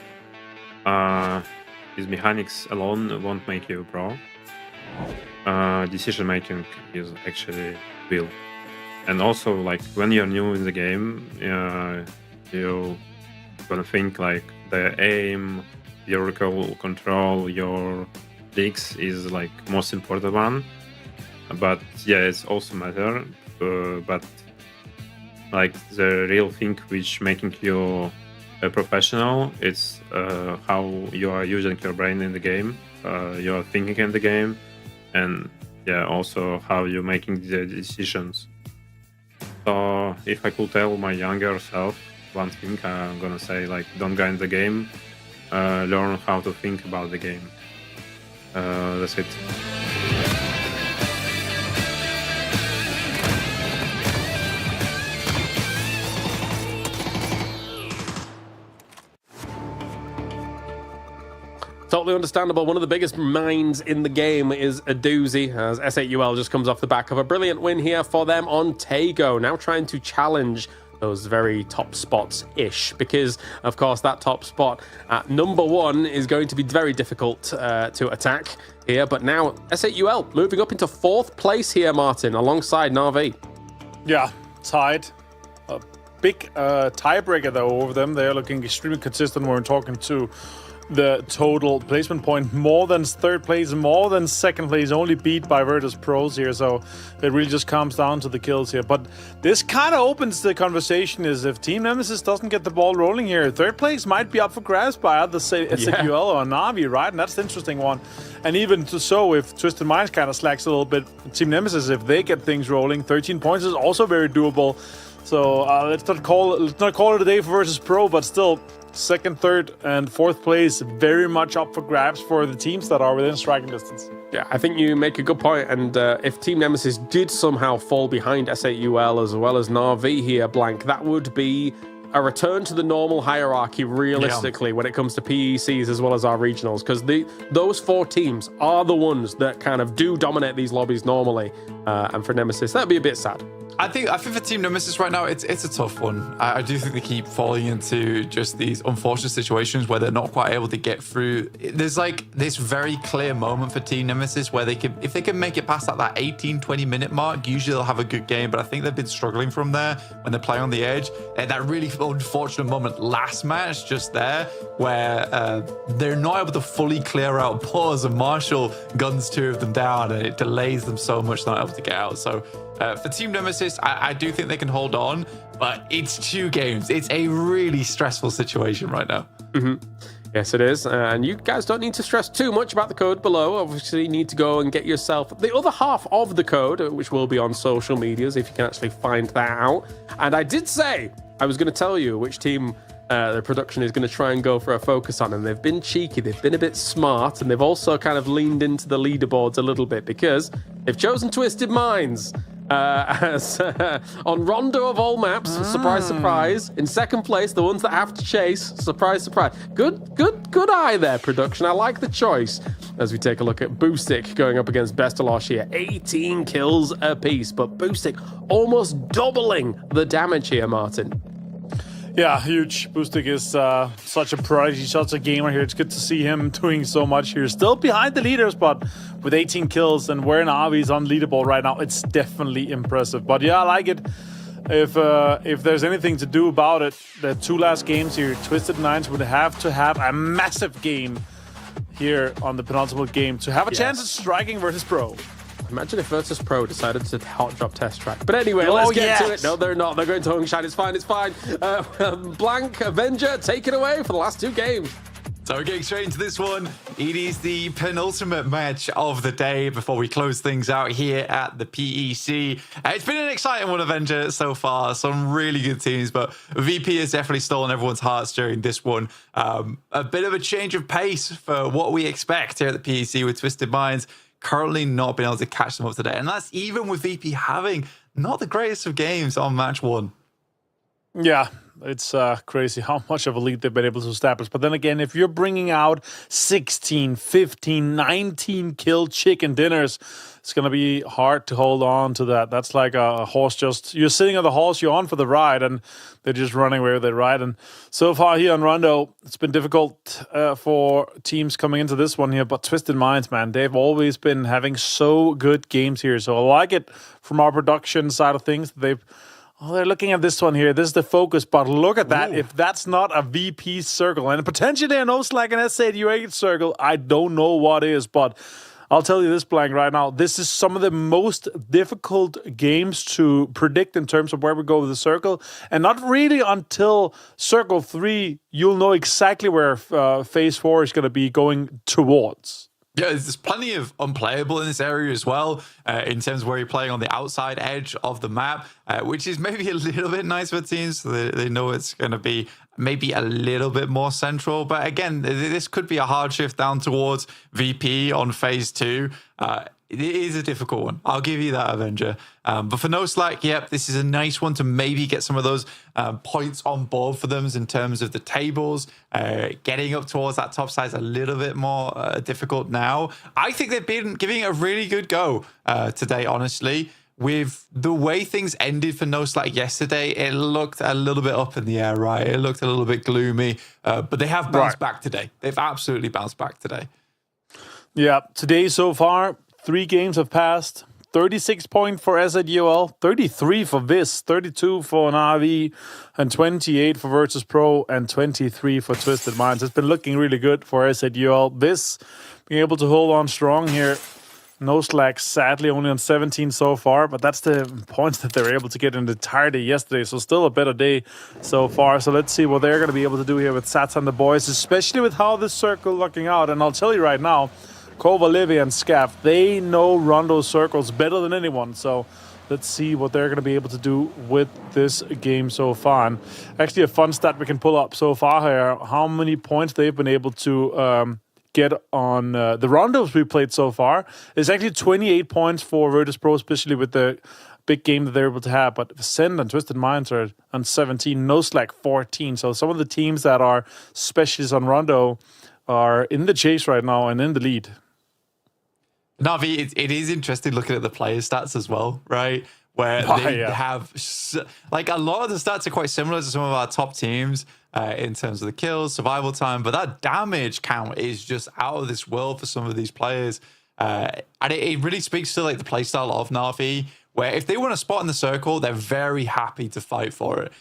is mechanics alone won't make you a pro. Decision making is actually will. And also, like, when you're new in the game, you gonna think like the aim, your recoil control, your leaks is like most important one. But yeah, it's also matter. But like the real thing which making you a professional, it's how you are using your brain in the game, you are thinking in the game, and yeah, also how you're making the decisions. So if I could tell my younger self one thing, I'm gonna say like don't grind the game, learn how to think about the game. That's it. Totally understandable. One of the biggest minds in the game is a doozy, as S8UL just comes off the back of a brilliant win here for them on Tago. Now trying to challenge those very top spots-ish, because, of course, that top spot at number 1 is going to be very difficult to attack here. But now, S8UL moving up into 4th place here, Martin, alongside Na'Vi. Yeah, tied. A big tiebreaker, though, over them. They're looking extremely consistent when we're talking to the total placement point. More than 3rd place, more than 2nd place, only beat by Virtus Pros here. So it really just comes down to the kills here. But this kind of opens the conversation, is if Team Nemesis doesn't get the ball rolling here, 3rd place might be up for grabs by either S8UL or Na'Vi, right? And that's the interesting one. And even so, if Twisted Minds kind of slacks a little bit, Team Nemesis, if they get things rolling, 13 points is also very doable. So let's not call it a day for Virtus Pro, but still, 2nd, 3rd, and 4th place very much up for grabs for the teams that are within striking distance. Yeah, I think you make a good point. And if Team Nemesis did somehow fall behind S8UL as well as Na'Vi here, Blank, that would be a return to the normal hierarchy realistically when it comes to PECs as well as our regionals, because those 4 teams are the ones that kind of do dominate these lobbies normally. And for Nemesis, that'd be a bit sad. I think for Team Nemesis right now, it's a tough one. I do think they keep falling into just these unfortunate situations where they're not quite able to get through. There's like this very clear moment for Team Nemesis where if they can make it past that 18-20 minute mark, usually they'll have a good game. But I think they've been struggling from there when they're playing on the edge. That really unfortunate moment last match just there where they're not able to fully clear out Pause and Marshall guns 2 of them down, and it delays them so much not able to get out. So for Team Nemesis, I do think they can hold on, but it's 2 games. It's a really stressful situation right now. Yes, it is. And you guys don't need to stress too much about the code below. Obviously, you need to go and get yourself the other half of the code, which will be on social medias if you can actually find that out. And I did say I was going to tell you which team the production is going to try and go for a focus on, and they've been cheeky, they've been a bit smart, and they've also kind of leaned into the leaderboards a little bit, because they've chosen Twisted Minds as on Rondo of all maps, surprise, surprise. In 2nd place, the ones that have to chase, surprise, surprise. Good eye there, production. I like the choice. As we take a look at Boostic going up against Bestalosh here, 18 kills apiece, but Boostic almost doubling the damage here, Martin. Yeah, huge. Boostic is such a prodigy, such a gamer here. It's good to see him doing so much here. Still behind the leaders, but with 18 kills and where Na'Vi's on leaderboard right now, it's definitely impressive. But yeah, I like it. If there's anything to do about it, the 2 last games here, Twisted Minds would have to have a massive game here on the penultimate game to have a chance at striking Virtus Pro. Imagine if Virtus Pro decided to hot drop test track. But anyway, let's get to it. No, they're not. They're going to Hungshine. It's fine. It's fine. Blank, Avenger, take it away for the last 2 games. So we're getting straight into this one. It is the penultimate match of the day before we close things out here at the PEC. It's been an exciting one, Avenger, so far. Some really good teams, but VP has definitely stolen everyone's hearts during this one. A bit of a change of pace for what we expect here at the PEC with Twisted Minds. Currently not been able to catch them up today. And that's even with VP having not the greatest of games on match 1. Yeah, it's crazy how much of a lead they've been able to establish. But then again, if you're bringing out 16, 15, 19 kill chicken dinners, it's going to be hard to hold on to that. That's like a horse you're sitting on the horse, you're on for the ride, and they're just running away with it, right? And so far here on Rondo, it's been difficult for teams coming into this one here. But Twisted Minds, man, they've always been having so good games here. So I like it from our production side of things. They're looking at this one here. This is the focus, but look at that. Ooh. If that's not a VP circle, and potentially they're no like an S8UL circle, I don't know what is, but I'll tell you this, Blank, right now. This is some of the most difficult games to predict in terms of where we go with the circle. And not really until Circle 3, you'll know exactly where Phase 4 is going to be going towards. Yeah, there's plenty of unplayable in this area as well, in terms of where you're playing on the outside edge of the map, which is maybe a little bit nice for teams. So they know it's going to be maybe a little bit more central. But again, this could be a hard shift down towards VP on Phase 2. It is a difficult one. I'll give you that, Avenger. But for No Slack, yep, this is a nice one to maybe get some of those points on board for them in terms of the tables. Getting up towards that top side is a little bit more difficult now. I think they've been giving it a really good go today, honestly. with the way things ended for No Slack yesterday, it looked a little bit up in the air, right? It looked a little bit gloomy, but they have bounced back today. They've absolutely bounced back today. Yeah, today so far, 3 games have passed. 36 points for SADUL, 33 for Viz, 32 for Na'Vi, and 28 for Virtus Pro, and 23 for Twisted Minds. It's been looking really good for SADUL. Viz being able to hold on strong here. No Slack, sadly, only on 17 so far, but that's the points that they were able to get in the entire day yesterday. So still a better day so far. So let's see what they're going to be able to do here with Sats and the boys, especially with how this circle looking out. And I'll tell you right now, Kova, Livy, and Scaff, they know Rondo's circles better than anyone. So let's see what they're going to be able to do with this game so far. And actually, a fun stat we can pull up so far here, how many points they've been able to get on the Rondos we played so far. It's actually 28 points for Virtus Pro, especially with the big game that they're able to have. But Send and Twisted Minds are on 17, No Slack 14. So some of the teams that are specialists on Rondo are in the chase right now and in the lead. Navi, it is interesting looking at the player stats as well, right? Where they have, like, a lot of the stats are quite similar to some of our top teams in terms of the kills, survival time, but that damage count is just out of this world for some of these players. And it really speaks to, like, the playstyle of Navi, where if they want a spot in the circle, they're very happy to fight for it.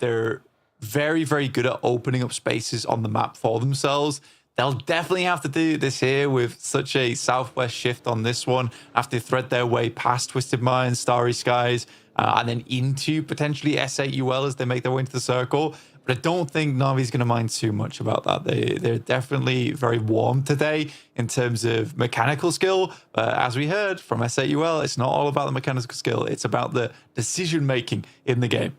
They're very, very good at opening up spaces on the map for themselves. They'll definitely have to do this here with such a southwest shift on this one. Have to thread their way past Twisted Minds, Starry Skies, and then into potentially S8UL as they make their way into the circle. But I don't think Navi's going to mind too much about that. They're definitely very warm today in terms of mechanical skill. As we heard from S8UL, it's not all about the mechanical skill. It's about the decision-making in the game.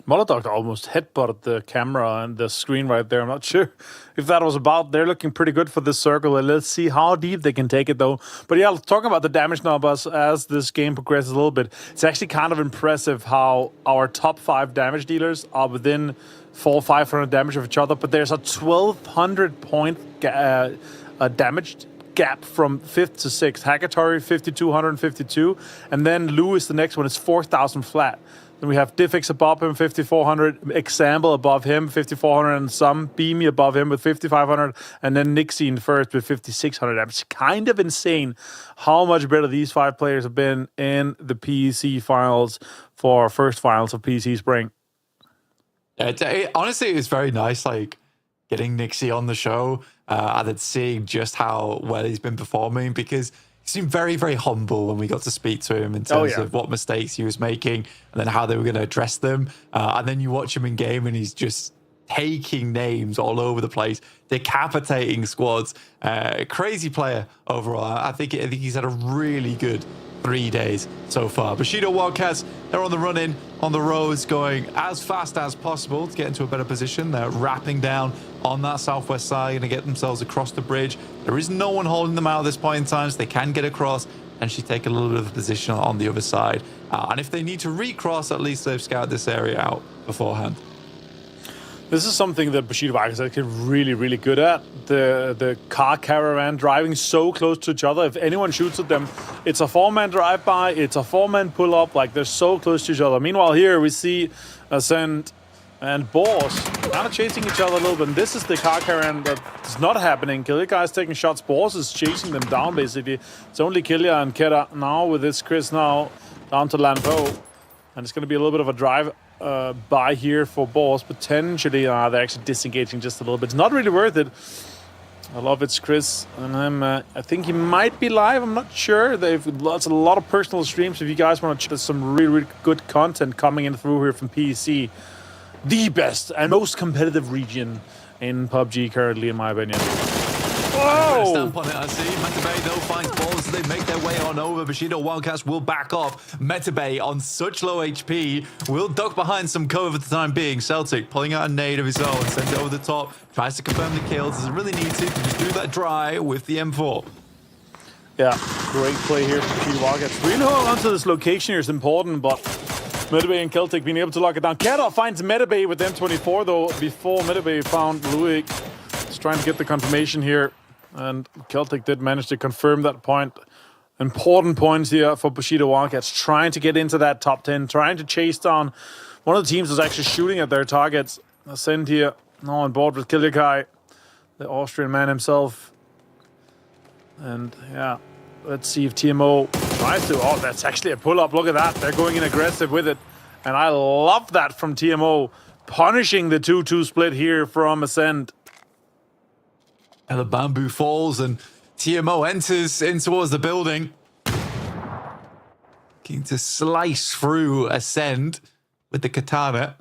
Molotov almost headbutted the camera and the screen right there. I'm not sure if that was about. They're looking pretty good for this circle. And let's see how deep they can take it, though. But yeah, talking about the damage numbers as this game progresses a little bit, it's actually kind of impressive how our top 5 damage dealers are within 400-500 damage of each other. But there's a 1,200 point damage gap from 5th to 6th. Hackatory, 5,252. And then Lewis, the next one, is 4,000 flat. Then we have Diffix above him, 5,400. Example above him, 5,400 and some. Beamy above him with 5,500. And then Nixie in first with 5,600. It's kind of insane how much better these 5 players have been in the PEC finals for first finals of PEC Spring. Honestly, it's very nice, like, getting Nixie on the show and then seeing just how well he's been performing, because he seemed very, very humble when we got to speak to him in terms of what mistakes he was making and then how they were going to address them. And then you watch him in game and he's just taking names all over the place, decapitating squads. Crazy player overall. I think he's had a really good 3 days so far. Bushido Wildcats, they're on the run in, on the roads, going as fast as possible to get into a better position. They're wrapping down on that southwest side, going to get themselves across the bridge. There is no one holding them out at this point in time, so they can get across and she take a little bit of a position on the other side. And if they need to recross, at least they've scouted this area out beforehand. This is something that Bushido Vikings is actually really, really good at. The car caravan driving so close to each other. If anyone shoots at them, it's a 4-man drive-by, it's a 4-man pull-up. Like, they're so close to each other. Meanwhile, here we see Ascent and Boss kind of chasing each other a little bit. And this is the car caravan that's not happening. Killia is taking shots. Boss is chasing them down, basically. It's only Killia and Kera now with this Chris now down to Lanpo. And it's going to be a little bit of a drive by here for Boss. Potentially, they're actually disengaging just a little bit. It's not really worth it. I love it's Chris, and I think he might be live. I'm not sure. They've a lot of personal streams. If you guys want to check, there's some really, really good content coming in through here from PEC. The best and most competitive region in PUBG currently, in my opinion. Whoa! Stamp on it, I see. Metabay, though, finds balls as they make their way on over. Bushido Wildcats will back off. Metabay, on such low HP, will duck behind some cover for the time being. Celtic pulling out a nade of his own, sends it over the top, tries to confirm the kills. Doesn't really need to just do that dry with the M4. Yeah, great play here from Bushido Wildcats. Really holding on to this location here is important, but Metabay and Celtic being able to lock it down. Kera finds Metabay with M24, though, before Metabay found Luik. Just trying to get the confirmation here. And Celtic did manage to confirm that point Important points here for Bushido Wildcats, trying to get into that top 10, trying to chase down one of the teams that's actually shooting at their targets. Ascend here, now on board with Kilyakai, the Austrian man himself. And yeah, let's see if TMO tries to. Oh, that's actually a pull-up. Look at that. They're going in aggressive with it. And I love that from TMO, punishing the 2-2 split here from Ascend. And the bamboo falls and TMO enters in towards the building. Looking to slice through Ascend with the katana.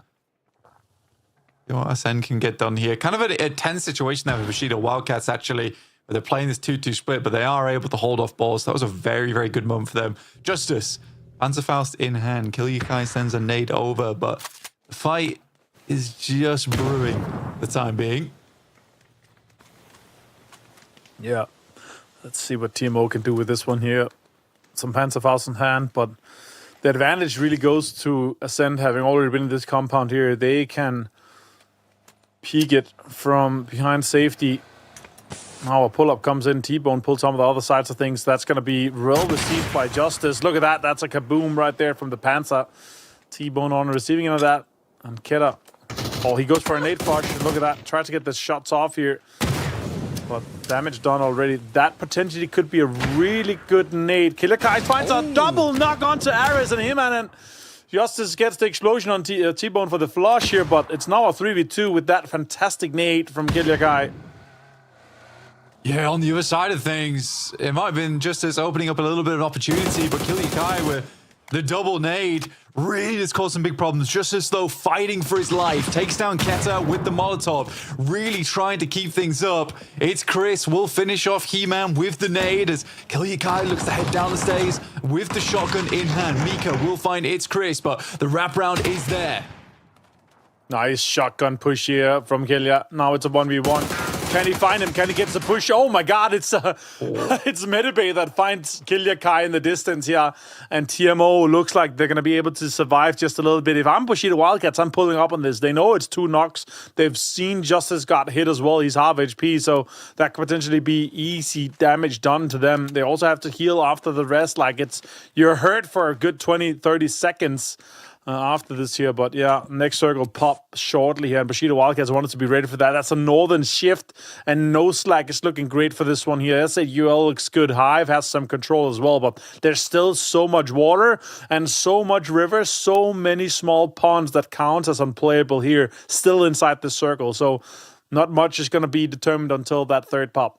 You know what Ascend can get done here. Kind of a tense situation there with Bushido Wildcats, actually, where they're playing this 2-2 split, but they are able to hold off balls. That was a very, very good moment for them. Justice, Panzerfaust in hand. Kilyakai sends a nade over, but the fight is just brewing for the time being. Yeah. Let's see what TMO can do with this one here. Some Panzerfaust in hand, but the advantage really goes to Ascend, having already been in this compound here. They can peek it from behind safety. Now a pull-up comes in. T-Bone pulls some of the other sides of things. That's going to be well received by Justice. Look at that. That's a kaboom right there from the Panzer. T-Bone on receiving end of that. And Keta. Oh, he goes for a nade flush. Look at that. Tries to get the shots off here. But damage done already. That potentially could be a really good nade. Kilyakai finds a double knock onto Ares and him, and Justice gets the explosion on T-Bone for the flush here, but it's now a 3v2 with that fantastic nade from Kilyakai. Yeah, on the other side of things, it might have been Justice opening up a little bit of opportunity, but Kilyakai with the double nade really has caused some big problems. Justice, though, fighting for his life. Takes down Keta with the Molotov. Really trying to keep things up. It's Chris. Will finish off He-Man with the nade as Kilyakai looks to head down the stairs with the shotgun in hand. Mika will find It's Chris, but the wraparound is there. Nice shotgun push here from Kilya. Now it's a 1v1. Can he find him? Can he get the push? Oh my god, it's Medibay that finds Kilyakai in the distance here. And TMO looks like they're going to be able to survive just a little bit. If I'm Bushido Wildcats, I'm pulling up on this. They know it's 2 knocks. They've seen Justice got hit as well. He's half HP, so that could potentially be easy damage done to them. They also have to heal after the rest. Like, you're hurt for a good 20-30 seconds. After this here, but yeah, next circle pop shortly here, and Bushido Wildcats wanted to be ready for that. That's a northern shift, and No Slack is looking great for this one here. SAUL looks good. Hive has some control as well, but there's still so much water and so much river, so many small ponds that count as unplayable here, still inside the circle. So not much is going to be determined until that third pop.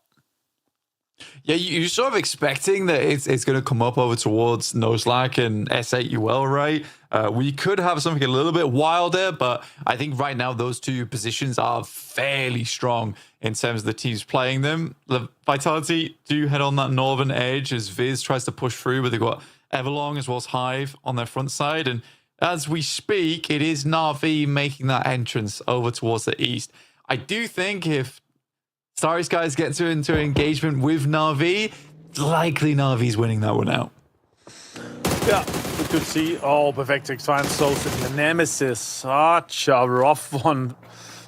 Yeah, you're sort of expecting that it's going to come up over towards No Slack and SAUL, right? We could have something a little bit wilder, but I think right now those two positions are fairly strong in terms of the teams playing them. The Vitality do head on that northern edge as Viz tries to push through, but they've got Everlong as well as Hive on their front side. And as we speak, it is Na'Vi making that entrance over towards the east. I do think if Starry Skies gets into engagement with Na'Vi, likely Na'Vi's winning that one out. Yeah, we could see. Oh, Perfectix finds Souls in the Nemesis. Such a rough one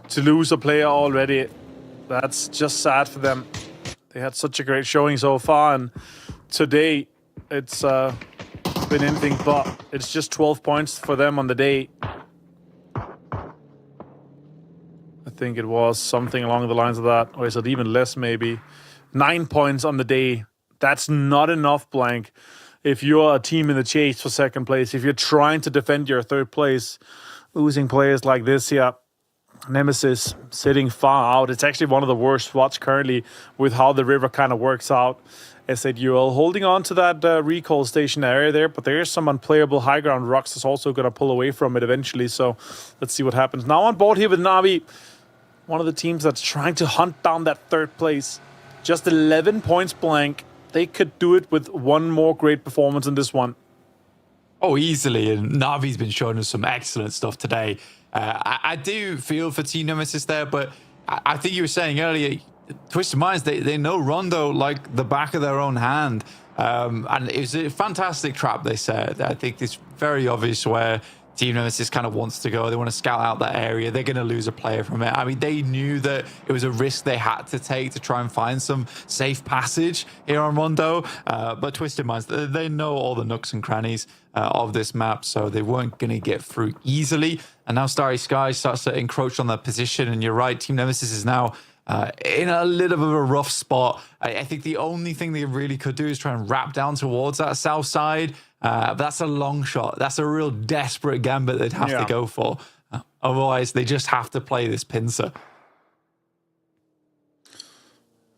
to lose a player already. That's just sad for them. They had such a great showing so far, and today it's been anything but. It's just 12 points for them on the day. I think it was something along the lines of that, or is it even less maybe? 9 points on the day. That's not enough, Blank. If you're a team in the chase for second place, if you're trying to defend your third place, losing players like this, yeah, Nemesis sitting far out. It's actually one of the worst spots currently with how the river kind of works out. SAUL holding on to that recall station area there, but there is some unplayable high ground rocks that's also going to pull away from it eventually, so let's see what happens. Now on board here with Na'Vi, one of the teams that's trying to hunt down that third place. Just 11 points, Blank. They could do it with one more great performance in this one. Oh, easily. And Na'Vi's been showing us some excellent stuff today. I do feel for Team Nemesis there, but I think you were saying earlier, Twisted Minds, they know Rondo like the back of their own hand. And it was a fantastic trap, they said. I think it's very obvious where Team Nemesis kind of wants to go. They want to scout out that area. They're going to lose a player from it. I mean, they knew that it was a risk they had to take to try and find some safe passage here on Rondo. But Twisted Minds, they know all the nooks and crannies of this map, so they weren't going to get through easily. And now Starry Sky starts to encroach on that position. And you're right, Team Nemesis is now in a little bit of a rough spot. I think the only thing they really could do is try and wrap down towards that south side. But that's a long shot. That's a real desperate gambit they'd have to go for. Otherwise, they just have to play this pincer.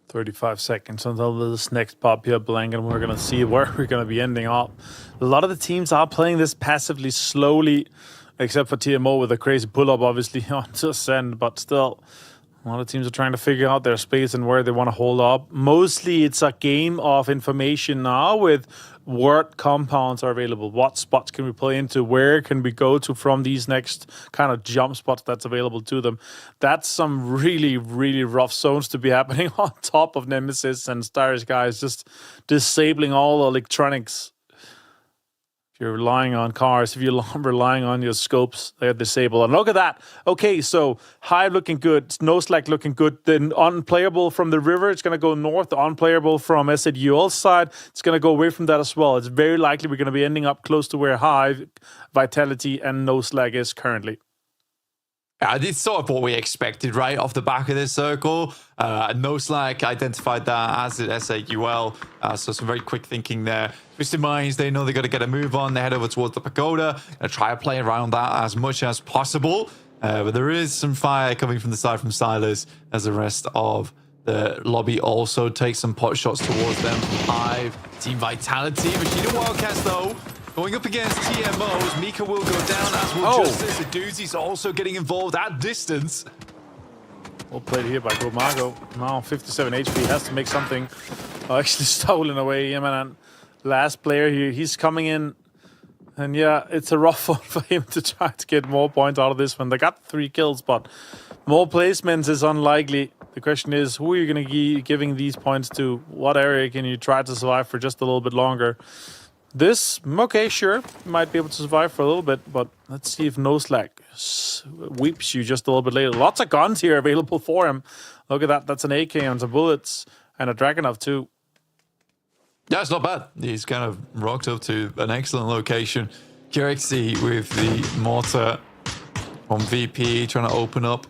35 seconds until this next pop here, Blank, and we're going to see where we're going to be ending up. A lot of the teams are playing this passively, slowly, except for TMO with a crazy pull-up, obviously, onto Ascend, but still... A lot of teams are trying to figure out their space and where they want to hold up. Mostly it's a game of information now with what compounds are available. What spots can we play into? Where can we go to from these next kind of jump spots that's available to them? That's some really, really rough zones to be happening on top of Nemesis and Starry Sky is just disabling all electronics. You're relying on cars, if you're relying on your scopes, they're disabled. And look at that. Okay, so Hive looking good, No Slack looking good. Then unplayable from the river, it's going to go north. The unplayable from SAUL side, it's going to go away from that as well. It's very likely we're going to be ending up close to where Hive, Vitality, and No Slack is currently. Yeah, it's sort of what we expected, right? Off the back of this circle. No Slack identified that, as did SAUL. So some very quick thinking there. Twisted Minds, they know they got to get a move on. They head over towards the pagoda. Try to play around that as much as possible. But there is some fire coming from the side from Silas as the rest of the lobby also takes some pot shots towards them from Hive. Team Vitality. Machine Wildcats, though. Going up against TMOs, Mika will go down, as will Justice. The Doozy's also getting involved at distance. Well played here by Gomago. Now 57 HP, has to make something. Actually stolen away. Yeah, man. Last player here, he's coming in. And yeah, it's a rough one for him to try to get more points out of this one. They got 3 kills, but more placements is unlikely. The question is, who are you going to be giving these points to? What area can you try to survive for just a little bit longer? This, okay, sure, might be able to survive for a little bit, but let's see if No Slack weeps you just a little bit later. Lots of guns here available for him. Look at that, that's an AK and some bullets, and a Dragunov too. Yeah, it's not bad. He's kind of rocked up to an excellent location. Kirixi with the mortar from VP, trying to open up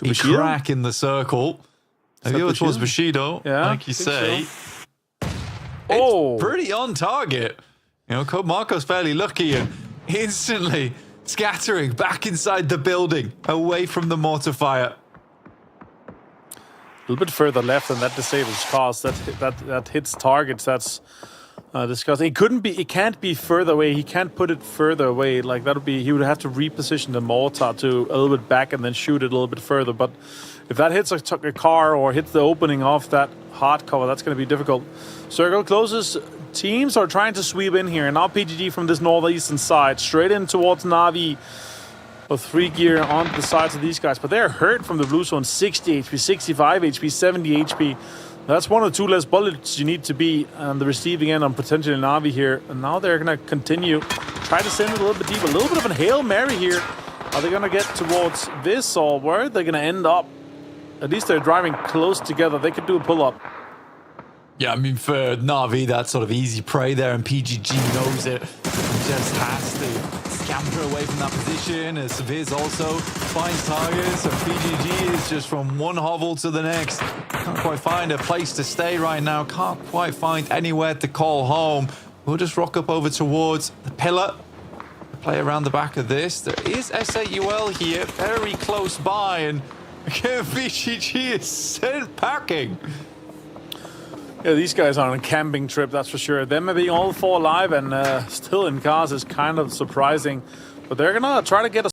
a crack in the circle. Maybe it was Bushido, like you say. So. It's pretty on target. You know, Code Marco's fairly lucky and instantly scattering back inside the building, away from the mortar fire. A little bit further left, and that disables cars. That hits targets. That's disgusting. It can't be further away. He can't put it further away. Like that would be. He would have to reposition the mortar to a little bit back and then shoot it a little bit further. But if that hits a car or hits the opening of that hard cover, that's going to be difficult. Circle closes. Teams are trying to sweep in here. And now PGG from this northeastern side, straight in towards Na'Vi. With 3 gear on the sides of these guys. But they're hurt from the blue zone. 60 HP, 65 HP, 70 HP. That's 1 or 2 less bullets you need to be on the receiving end on potentially Na'Vi here. And now they're going to continue. Try to send it a little bit deeper. A little bit of a Hail Mary here. Are they going to get towards this, or where are they going to end up? At least they're driving close together. They could do a pull-up. Yeah, I mean, for Na'Vi, that's sort of easy prey there, and PGG knows it. He just has to scamper away from that position, as Saviz also finds targets, and PGG is just from one hovel to the next. Can't quite find a place to stay right now. Can't quite find anywhere to call home. We'll just rock up over towards the pillar. Play around the back of this. There is SAUL here, very close by, and again, PGG is sent packing. Yeah, these guys are on a camping trip, that's for sure. Them being all 4 alive and still in cars is kind of surprising. But they're going to try to get a